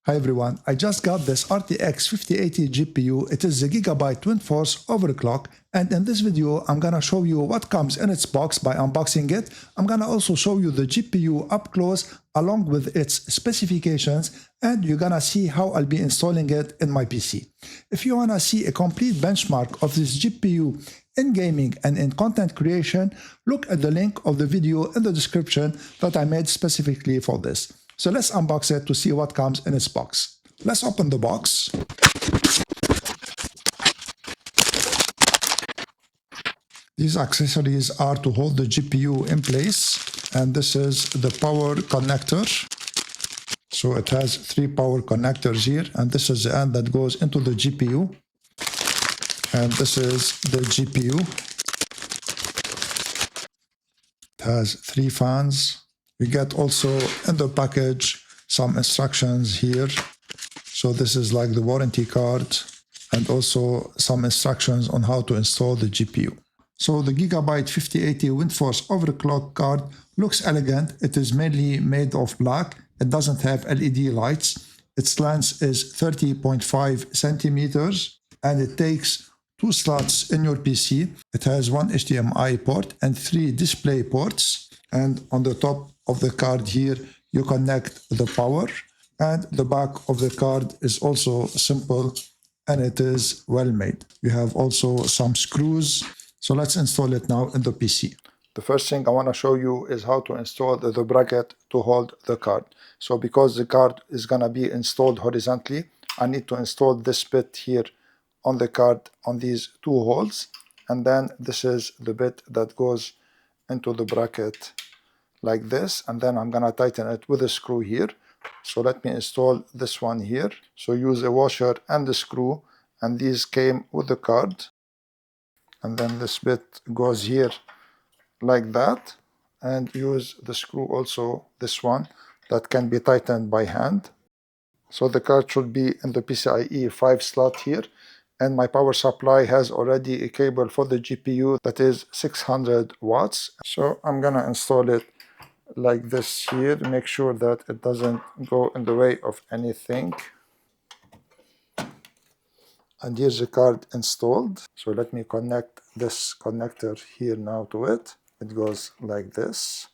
Hi everyone, I just got this RTX 5080 GPU. It is the Gigabyte Twin Force overclock, and in this video I'm gonna show you what comes in its box by unboxing it. I'm gonna also show you the GPU up close along with its specifications, and you're gonna see how I'll be installing it in my PC. If you wanna see a complete benchmark of this GPU in gaming and in content creation, look at the link of the video in the description that I made specifically for this. So let's unbox it to see what comes in its box. Let's open the box. These accessories are to hold the GPU in place, and this is the power connector. So it has 3 power connectors here, and this is the end that goes into the GPU. And this is the GPU. It has 3 fans. We get also in the package some instructions here. So this is like the warranty card and also some instructions on how to install the GPU. So the Gigabyte 5080 WindForce overclock card looks elegant. It is mainly made of black. It doesn't have LED lights. Its length is 30.5 centimeters and it takes 2 slots in your PC. It has 1 HDMI port and 3 display ports. And on the top of the card here, you connect the power, and the back of the card is also simple and it is well made. You have also some screws. So let's install it now in the PC. The first thing I want to show you is how to install the bracket to hold the card. So because the card is going to be installed horizontally, I need to install this bit here on the card on these 2 holes, and then this is the bit that goes into the bracket like this, and then I'm gonna tighten it with a screw here. So let me install this one here. So use a washer and a screw, and these came with the card, and then this bit goes here like that, and use the screw also, this one that can be tightened by hand. So the card should be in the PCIe 5 slot here, and my power supply has already a cable for the GPU that is 600 watts. So I'm gonna install it like this here. Make sure that it doesn't go in the way of anything. And here's the card installed. So let me connect this connector here now to it. It goes like this.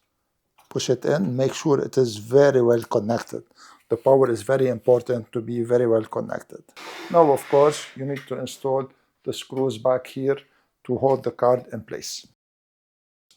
Push it in. Make sure it is very well connected. The power is very important to be very well connected. Now, of course, you need to install the screws back here to hold the card in place.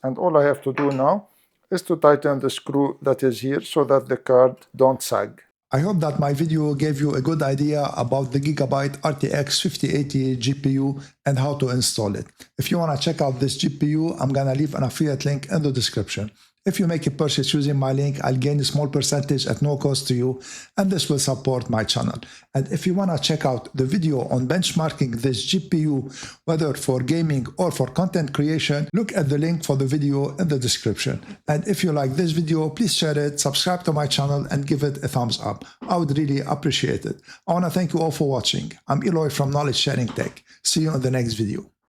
And all I have to do now is to tighten the screw that is here so that the card don't sag. I hope that my video gave you a good idea about the Gigabyte RTX 5080 GPU and how to install it. If you want to check out this GPU, I'm gonna leave an affiliate link in the description. If you make a purchase using my link, I'll gain a small percentage at no cost to you, and this will support my channel. And if you want to check out the video on benchmarking this GPU, whether for gaming or for content creation, look at the link for the video in the description. And if you like this video, please share it, subscribe to my channel, and give it a thumbs up. I would really appreciate it. I want to thank you all for watching. I'm Eloy from Knowledge Sharing Tech. See you in the next video.